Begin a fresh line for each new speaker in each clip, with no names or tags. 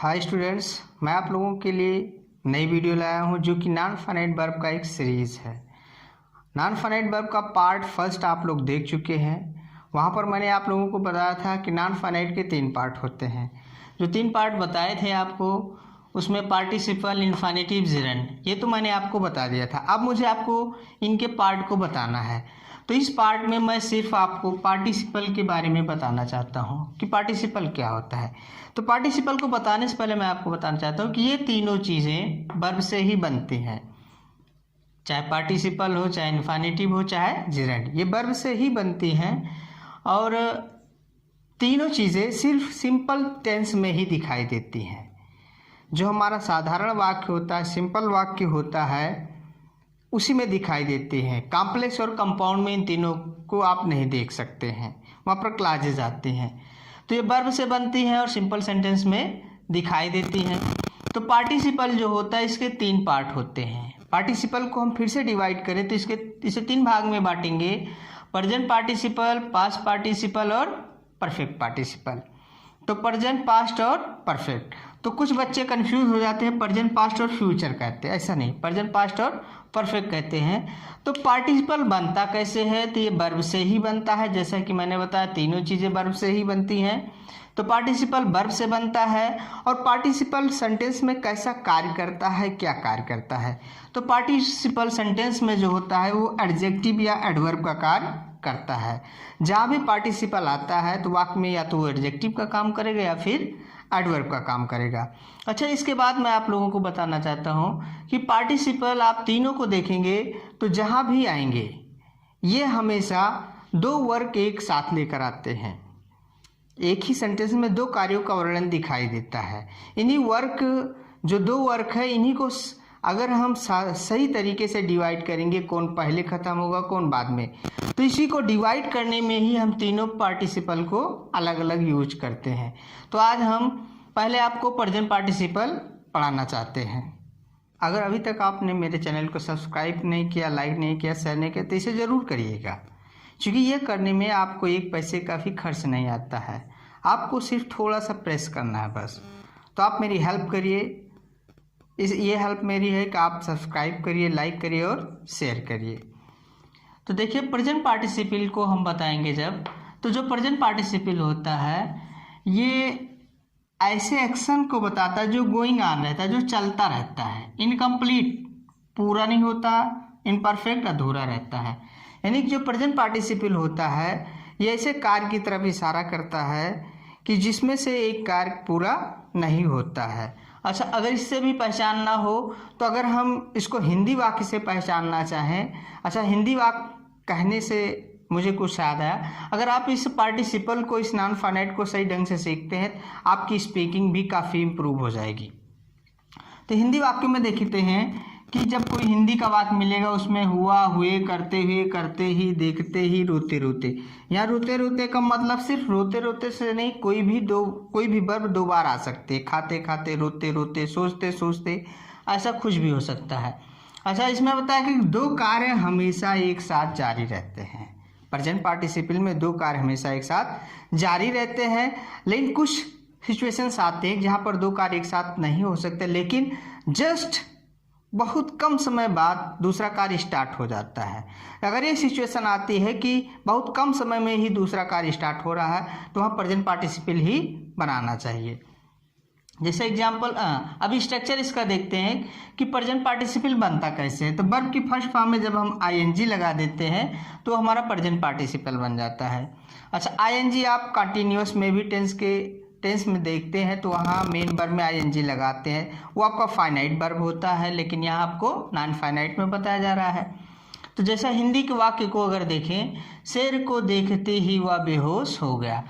Hi students, मैं आप लोगों के लिए नई वीडियो लाया हूं जो कि नॉन फाइनाइट वर्ब का एक सीरीज़ है। नॉन फाइनाइट वर्ब का पार्ट फर्स्ट आप लोग देख चुके हैं। वहां पर मैंने आप लोगों को बताया था कि नॉन फाइनाइट के 3 पार्ट होते हैं। जो 3 पार्ट बताए थे आपको, उसमें पार्टिसिपल, इन्फिनेटिव, जेरेंड, ये तो मैंने आपको बता दिया था। अब मुझे आपको इनके पार्ट को बताना है। तो इस पार्ट में मैं सिर्फ आपको पार्टिसिपल के बारे में बताना चाहता हूँ कि पार्टिसिपल क्या होता है। तो पार्टिसिपल को बताने से पहले मैं आपको बताना चाहता हूँ कि ये तीनों चीज़ें वर्ब से ही बनती हैं। चाहे पार्टिसिपल हो, चाहे इन्फिनेटिव हो, चाहे जेरेंड, ये वर्ब से ही बनती हैं। और तीनों चीज़ें सिर्फ सिंपल टेंस में ही दिखाई देती हैं। जो हमारा साधारण वाक्य होता है, सिंपल वाक्य होता है, उसी में दिखाई देते हैं। कॉम्प्लेक्स और कंपाउंड में इन तीनों को आप नहीं देख सकते हैं, वहाँ पर क्लासेज आती हैं। तो ये वर्ब से बनती हैं और सिंपल सेंटेंस में दिखाई देती हैं। तो पार्टिसिपल जो होता है, इसके 3 पार्ट होते हैं। पार्टिसिपल को हम फिर से डिवाइड करें तो इसे 3 भाग में बांटेंगे: प्रेजेंट पार्टिसिपल, पास्ट पार्टिसिपल और परफेक्ट पार्टिसिपल। तो प्रेजेंट, पास्ट और परफेक्ट। तो कुछ बच्चे कंफ्यूज हो जाते हैं, प्रेजेंट, पास्ट और फ्यूचर कहते हैं। ऐसा नहीं, प्रेजेंट, पास्ट और परफेक्ट कहते हैं। तो पार्टिसिपल बनता कैसे है? तो ये वर्ब से ही बनता है। जैसा कि मैंने बताया, तीनों चीज़ें वर्ब से ही बनती हैं। तो पार्टिसिपल वर्ब से बनता है। और पार्टिसिपल सेंटेंस में कैसा कार्य करता है, क्या कार्य करता है? तो पार्टिसिपल सेंटेंस में जो होता है वो एडजेक्टिव या एडवर्ब का कार्य करता है। जहाँ भी पार्टिसिपल आता है तो वाक्य में या तो वो एडजेक्टिव का काम करेगा या फिर एडवर्ब का काम करेगा। अच्छा, इसके बाद मैं आप लोगों को बताना चाहता हूँ कि पार्टिसिपल आप तीनों को देखेंगे तो जहाँ भी आएंगे ये हमेशा 2 वर्ग एक साथ लेकर आते हैं। एक ही सेंटेंस में 2 कार्यों का वर्णन दिखाई देता है। इन्हीं वर्क, जो 2 वर्क है, इन्हीं को अगर हम सही तरीके से डिवाइड करेंगे, कौन पहले ख़त्म होगा कौन बाद में, तो इसी को डिवाइड करने में ही हम तीनों पार्टिसिपल को अलग अलग यूज करते हैं। तो आज हम पहले आपको प्रेजेंट पार्टिसिपल पढ़ाना चाहते हैं। अगर अभी तक आपने मेरे चैनल को सब्सक्राइब नहीं किया, लाइक नहीं किया, शेयर नहीं किया, तो इसे ज़रूर करिएगा, क्योंकि ये करने में आपको 1 पैसे का भी खर्च नहीं आता है। आपको सिर्फ थोड़ा सा प्रेस करना है बस। तो आप मेरी हेल्प करिए। ये हेल्प मेरी है कि आप सब्सक्राइब करिए, लाइक करिए और शेयर करिए। तो देखिए, प्रेजेंट पार्टिसिपल को हम बताएंगे जब, तो जो प्रेजेंट पार्टिसिपल होता है ये ऐसे एक्शन को बताता है जो गोइंग ऑन रहता है, जो चलता रहता है। इनकम्प्लीट, पूरा नहीं होता, इम्परफेक्ट, अधूरा रहता है। यानी कि जो प्रेजेंट पार्टिसिपल होता है ये ऐसे कार्य की तरफ इशारा करता है कि जिसमें से एक कार्य पूरा नहीं होता है। अच्छा, अगर इससे भी पहचान ना हो तो अगर हम इसको हिंदी वाक्य से पहचानना चाहें, अच्छा हिंदी वाक्य कहने से मुझे कुछ याद आया, अगर आप इस पार्टिसिपल को, इस नॉन फाइनाइट को सही ढंग से सीखते हैं, आपकी स्पीकिंग भी काफ़ी इम्प्रूव हो जाएगी। तो हिंदी वाक्य में देखते हैं कि जब कोई हिंदी का वाक्य मिलेगा उसमें हुआ, हुए, करते हुए, करते ही, देखते ही, रोते रोते। यहाँ रोते रोते का मतलब सिर्फ रोते रोते से नहीं, कोई भी वर्ब 2 बार आ सकते हैं। खाते खाते, रोते रोते, सोचते सोचते, ऐसा कुछ भी हो सकता है। अच्छा, इसमें बताया कि 2 कार्य हमेशा एक साथ जारी रहते हैं। प्रेजेंट पार्टिसिपल में 2 कार्य हमेशा एक साथ जारी रहते हैं। लेकिन कुछ सिचुएशंस आते हैं जहाँ पर 2 कार्य एक साथ नहीं हो सकते, लेकिन जस्ट बहुत कम समय बाद दूसरा कार्य स्टार्ट हो जाता है। अगर ये सिचुएशन आती है कि बहुत कम समय में ही दूसरा कार्य स्टार्ट हो रहा है, तो वहाँ प्रेजेंट पार्टिसिपल ही बनाना चाहिए। जैसे एग्जाम्पल, अभी स्ट्रक्चर इसका देखते हैं कि प्रेजेंट पार्टिसिपल बनता कैसे है। तो वर्ब की फर्स्ट फॉर्म में जब हम ing लगा देते हैं तो हमारा प्रेजेंट पार्टिसिपल बन जाता है। अच्छा, ing आप कंटिन्यूस में भी टेंस में देखते हैं तो वहाँ मेन वर्ब में ing लगाते हैं, वो आपका फाइनाइट वर्ब होता है, लेकिन यहाँ आपको नॉन फाइनाइट में बताया जा रहा है। तो जैसा हिंदी के वाक्य को अगर देखें, शेर को देखते ही वह बेहोश हो गया।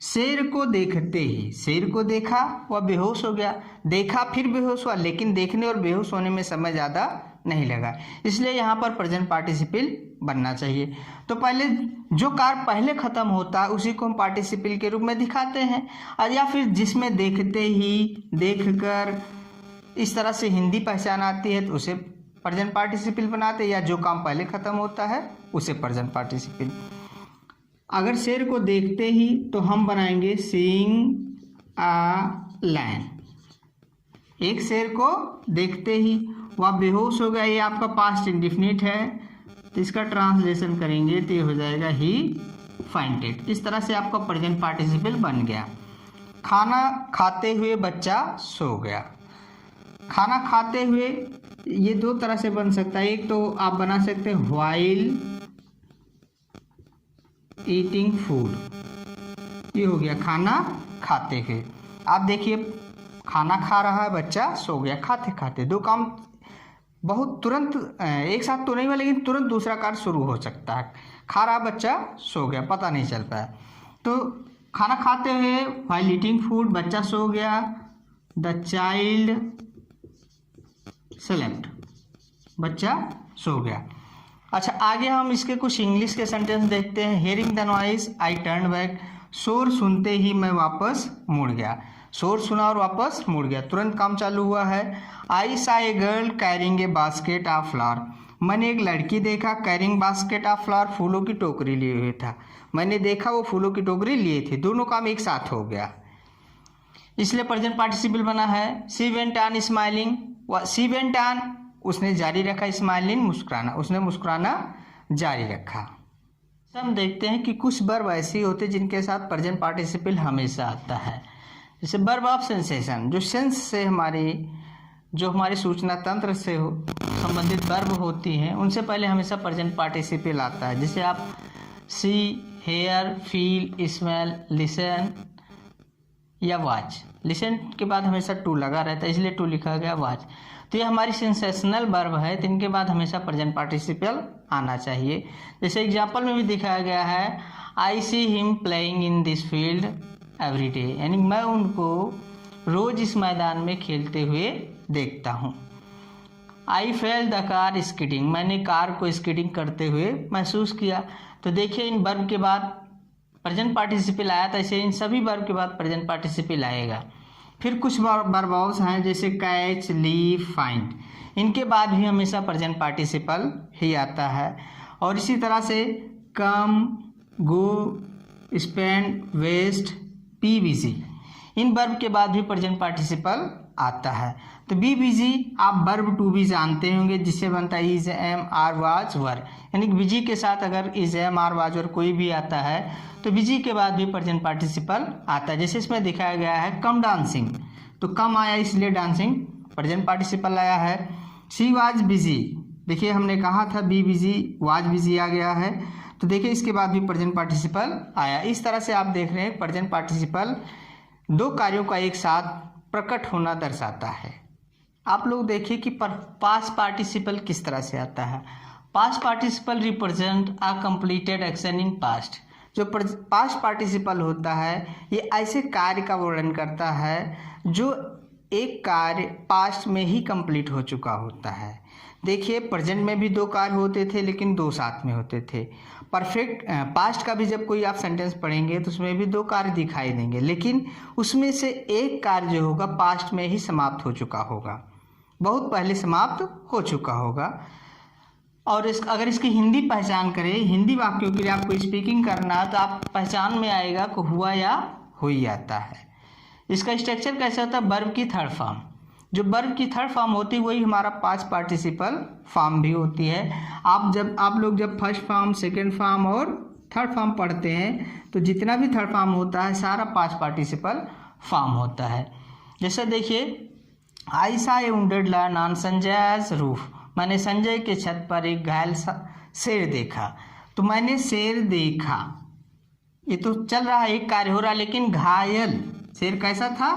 शेर को देखते ही, शेर को देखा, वह बेहोश हो गया। देखा फिर बेहोश हुआ, लेकिन देखने और बेहोश होने में समय ज़्यादा नहीं लगा, इसलिए यहाँ पर प्रेजेंट पार्टिसिपल बनना चाहिए। तो पहले जो कार्य पहले ख़त्म होता है उसी को हम पार्टिसिपल के रूप में दिखाते हैं, और या फिर जिसमें देखते ही, देखकर, इस तरह से हिंदी पहचान आती है तो उसे प्रेजेंट पार्टिसिपल बनाते हैं, या जो काम पहले ख़त्म होता है उसे प्रेजेंट पार्टिसिपल। अगर शेर को देखते ही तो हम बनाएंगे सीइंग अ लायन। एक शेर को देखते ही वह बेहोश हो गया, ये आपका पास्ट इंडेफिनिट है, तो इसका ट्रांसलेशन करेंगे तो ये हो जाएगा ही फाइंटेड। इस तरह से आपका प्रेजेंट पार्टिसिपल बन गया। खाना खाते हुए बच्चा सो गया। खाना खाते हुए ये दो तरह से बन सकता है, एक तो आप बना सकते हैं व्हाइल ईटिंग फूड, ये हो गया खाना खाते हुए। आप देखिए खाना खा रहा है बच्चा, सो गया, खाते खाते। दो काम बहुत तुरंत एक साथ तो नहीं हुआ, लेकिन तुरंत दूसरा कार्य शुरू हो सकता है। खा रहा बच्चा, सो गया, पता नहीं चल पाया। तो खाना खाते हुए व्हाइल ईटिंग फूड, बच्चा सो गया, द चाइल्ड स्लेप्ट, बच्चा सो गया। अच्छा, आगे हम इसके कुछ इंग्लिश के सेंटेंस देखते हैं। Hearing the noise I turn back, शोर सुनते ही मैं वापस मुड़ गया। शोर सुना और वापस मुड़ गया, तुरंत काम चालू हुआ है। आई सा a girl carrying a basket of flower, मैंने एक लड़की देखा कैरिंग बास्केट ऑफ फ्लावर, फूलों की टोकरी लिए हुए था। मैंने देखा वो फूलों की टोकरी लिए थे, दोनों काम एक साथ हो गया, इसलिए प्रेजेंट पार्टिसिपल बना है। She went on smiling, she went on, उसने जारी रखा, स्माइलिंग मुस्कुराना, उसने मुस्कुराना जारी रखा। हम देखते हैं कि कुछ वर्ब ऐसे होते हैं जिनके साथ प्रेजेंट पार्टिसिपल हमेशा आता है। जैसे वर्ब ऑफ सेंसेशन, जो सेंस से हमारे सूचना तंत्र से संबंधित वर्ब होती हैं, उनसे पहले हमेशा प्रेजेंट पार्टिसिपल आता है। जैसे आप सी, हेयर, फील, स्मेल, लिसन या वॉच। लिसन के बाद हमेशा टू लगा रहता है, इसलिए टू लिखा गया वॉच। तो ये हमारी सेंसेशनल वर्ब है, तो इनके बाद हमेशा प्रेजेंट पार्टिसिपल आना चाहिए। जैसे एग्जाम्पल में भी दिखाया गया है, I see him playing in this field every day, यानी मैं उनको रोज इस मैदान में खेलते हुए देखता हूँ। आई फेल द कार स्कीडिंग, मैंने कार को स्कीडिंग करते हुए महसूस किया। तो देखिए इन वर्ब के बाद प्रेजेंट पार्टिसिपल आया था, ऐसे इन सभी वर्ब के बाद प्रेजेंट पार्टिसिपल आएगा। फिर कुछ वर्ब्स हैं जैसे कैच, लीव, फाइंड, इनके बाद भी हमेशा प्रेजेंट पार्टिसिपल ही आता है। और इसी तरह से come, go, spend, waste, be busy, इन वर्ब के बाद भी प्रेजेंट पार्टिसिपल आता है। तो बी बिजी आप वर्ब टू भी जानते होंगे, जिससे बनता है is, am, are, was, were, यानी कि बिजी के साथ अगर is, am, are, was, were कोई भी आता है तो बिजी के बाद भी प्रेजेंट पार्टिसिपल आता है। जैसे इसमें दिखाया गया है कम डांसिंग, तो कम आया इसलिए डांसिंग प्रेजेंट पार्टिसिपल आया है। सी वाज बिजी, देखिए हमने कहा था बी बिजी, वाज बिजी आ गया है, तो देखिए इसके बाद भी प्रेजेंट पार्टिसिपल आया। इस तरह से आप देख रहे हैं प्रेजेंट पार्टिसिपल दो कार्यों का एक साथ प्रकट होना दर्शाता है। आप लोग देखिए कि पास्ट पार्टिसिपल किस तरह से आता है। Past participle represent a completed action in past, जो पास्ट पार्टिसिपल होता है ये ऐसे कार्य का वर्णन करता है जो एक कार्य पास्ट में ही कंप्लीट हो चुका होता है। देखिए प्रेजेंट में भी दो कार्य होते थे, लेकिन दो साथ में होते थे। परफेक्ट पास्ट का भी जब कोई आप सेंटेंस पढ़ेंगे तो उसमें भी दो कार्य दिखाई देंगे, लेकिन उसमें से एक कार्य जो होगा पास्ट में ही समाप्त हो चुका होगा, बहुत पहले समाप्त हो चुका होगा। और अगर इसकी हिंदी पहचान करें, हिंदी वाक्यों के लिए आपको स्पीकिंग करना है तो आप पहचान में आएगा कि हुआ या हुई आता है। इसका स्ट्रक्चर कैसे होता है, वर्ब की थर्ड फॉर्म, जो वर्ब की थर्ड फॉर्म होती है वही हमारा पास्ट पार्टिसिपल फॉर्म भी होती है। आप लोग जब फर्स्ट फॉर्म, सेकेंड फॉर्म और थर्ड फॉर्म पढ़ते हैं तो जितना भी थर्ड फॉर्म होता है सारा पास्ट पार्टिसिपल फॉर्म होता है। जैसे देखिए आई सा ए wounded lion on Sanjay's roof, मैंने संजय के छत पर एक घायल शेर देखा। तो मैंने शेर देखा, ये तो चल रहा है, एक कार्य हो रहा है, लेकिन घायल शेर कैसा था,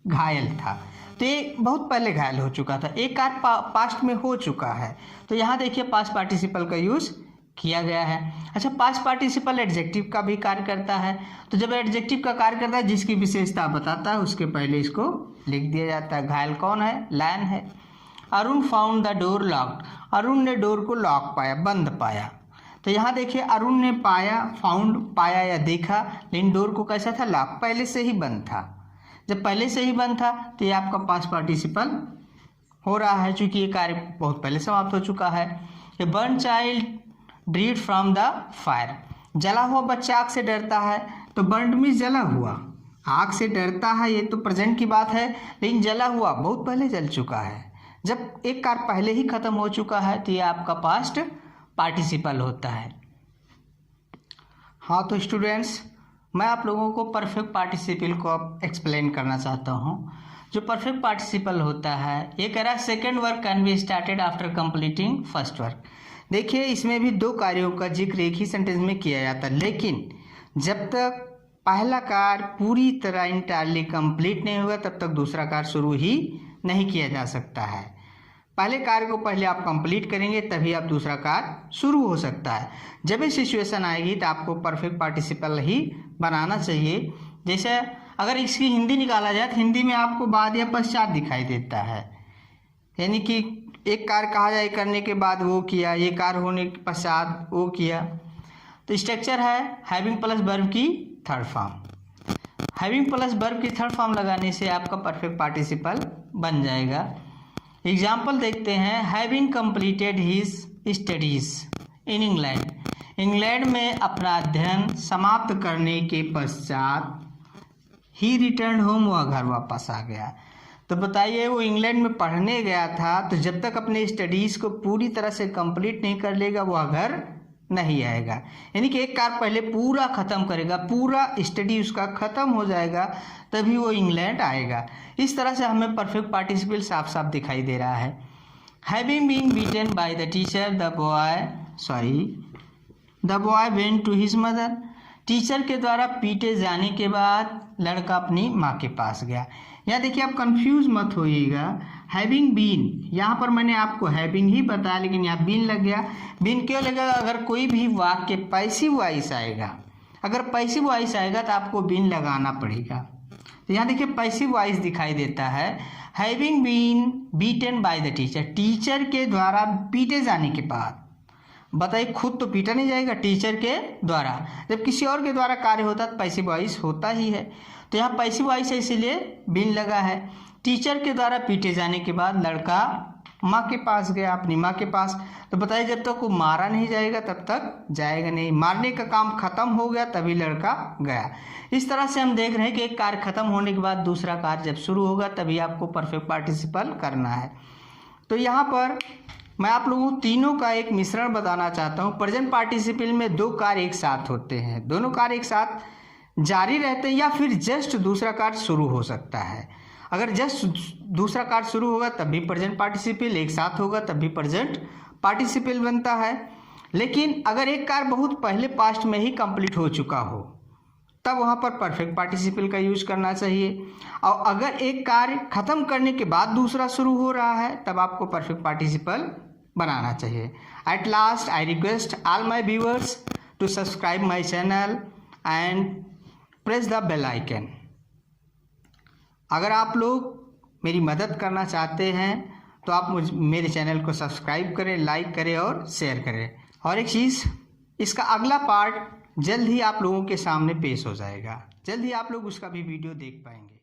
घायल था, तो ये बहुत पहले घायल हो चुका था, एक कार्य पास्ट में हो चुका है। तो यहाँ देखिए पास्ट पार्टिसिपल का यूज किया गया है। अच्छा, पास्ट पार्टिसिपल एडजेक्टिव का भी कार्य करता है। तो जब एडजेक्टिव का कार्य करता है, जिसकी विशेषता बताता है उसके पहले इसको लिख दिया जाता है। घायल कौन है, लायन है। Arun found the door locked, Arun ने डोर को लॉक पाया, बंद पाया। तो यहाँ देखिए अरुण ने पाया, फाउंड पाया या देखा, लेकिन डोर को कैसा था, लॉक, पहले से ही बंद था। जब पहले से ही बंद था तो ये आपका पास्ट पार्टिसिपल हो रहा है, चूंकि ये कार्य बहुत पहले समाप्त हो चुका है। A burn child dread from the fire, जला हुआ बच्चा आग से डरता है। तो बर्न मीन्स जला हुआ, आग से डरता है, ये तो प्रेजेंट की बात है, लेकिन जला हुआ बहुत पहले जल चुका है। जब एक कार्य पहले ही खत्म हो चुका है तो ये आपका पास्ट पार्टिसिपल होता है। हाँ तो स्टूडेंट्स, मैं आप लोगों को परफेक्ट पार्टिसिपल को अब एक्सप्लेन करना चाहता हूँ। जो परफेक्ट पार्टिसिपल होता है, ये कह रहा है second work can be started after completing first work. देखिए इसमें भी दो कार्यों का जिक्र एक ही सेंटेंस में किया जाता है, लेकिन जब तक पहला कार्य पूरी तरह इंटायरली कंप्लीट नहीं होगा तब तक दूसरा कार्य शुरू ही नहीं किया जा सकता है। पहले कार्य को पहले आप कंप्लीट करेंगे तभी आप दूसरा कार्य शुरू हो सकता है। जब ये सिचुएशन आएगी तो आपको परफेक्ट पार्टिसिपल ही बनाना चाहिए। जैसे अगर इसकी हिंदी निकाला जाए तो हिंदी में आपको बाद या पश्चात दिखाई देता है, यानी कि एक कार्य कहा जाए करने के बाद वो किया, ये कार्य होने के पश्चात वो किया। तो स्ट्रक्चर है हैविंग प्लस वर्ब की third form. Having plus verb की थर्ड फॉर्म लगाने से आपका परफेक्ट पार्टिसिपल बन जाएगा। एग्जाम्पल देखते हैं। Having completed his studies in England. England में अपना अध्ययन समाप्त करने के पश्चात ही रिटर्न होम, वह घर वापस आ गया। तो बताइए वो इंग्लैंड में पढ़ने गया था, तो जब तक अपने स्टडीज़ को पूरी तरह से कंप्लीट नहीं कर लेगा वह घर नहीं आएगा। यानी कि एक कार्य पहले पूरा ख़त्म करेगा, पूरा स्टडी उसका ख़त्म हो जाएगा तभी वो इंग्लैंड आएगा। इस तरह से हमें परफेक्ट पार्टिसिपल साफ साफ दिखाई दे रहा है। Having been beaten by the teacher the boy went to his mother. Teacher के द्वारा पीटे जाने के बाद लड़का अपनी माँ के पास गया। यहाँ देखिए आप कंफ्यूज मत होइएगा। हैविंग बीन, यहाँ पर मैंने आपको हैविंग ही बताया लेकिन यहाँ बीन लग गया। बीन क्यों लगेगा? अगर कोई भी वाक्य पैसिव वॉइस आएगा, अगर पैसिव वॉइस आएगा तो आपको बीन लगाना पड़ेगा। तो यहाँ देखिए पैसिव वॉइस दिखाई देता है। Having been beaten by the teacher, teacher के द्वारा पीटे जाने के बाद। बताइए खुद तो पीटा नहीं जाएगा, टीचर के द्वारा। जब किसी और के द्वारा कार्य होता है तो पैसिव वॉइस होता ही है, तो यहाँ पैसिव वॉइस है इसीलिए बीन लगा है। टीचर के द्वारा पीटे जाने के बाद लड़का माँ के पास गया, अपनी माँ के पास। तो बताइए जब तक वो मारा नहीं जाएगा तब तक जाएगा नहीं, मारने का काम खत्म हो गया तभी लड़का गया। इस तरह से हम देख रहे हैं कि एक कार्य खत्म होने के बाद दूसरा कार्य जब शुरू होगा तभी आपको परफेक्ट पार्टिसिपल करना है। तो यहाँ पर मैं आप लोगों को तीनों का एक मिश्रण बताना चाहता हूँ। प्रेजेंट पार्टिसिपल में दो कार्य एक साथ होते हैं, दोनों कार्य एक साथ जारी रहते हैं या फिर जस्ट दूसरा कार्य शुरू हो सकता है। अगर जस्ट दूसरा कार्य शुरू होगा तब भी प्रेजेंट पार्टिसिपल, एक साथ होगा तब भी प्रेजेंट पार्टिसिपल बनता है। लेकिन अगर एक कार्य बहुत पहले पास्ट में ही कंप्लीट हो चुका हो तब वहाँ पर परफेक्ट पार्टिसिपल का यूज करना चाहिए। और अगर एक कार्य खत्म करने के बाद दूसरा शुरू हो रहा है तब आपको परफेक्ट पार्टिसिपल बनाना चाहिए। At last I request all my viewers to subscribe my channel and press the bell icon. अगर आप लोग मेरी मदद करना चाहते हैं तो आप मेरे चैनल को सब्सक्राइब करें, लाइक करें और शेयर करें। और एक चीज़, इसका अगला पार्ट जल्द ही आप लोगों के सामने पेश हो जाएगा, जल्द ही आप लोग उसका भी वीडियो देख पाएंगे।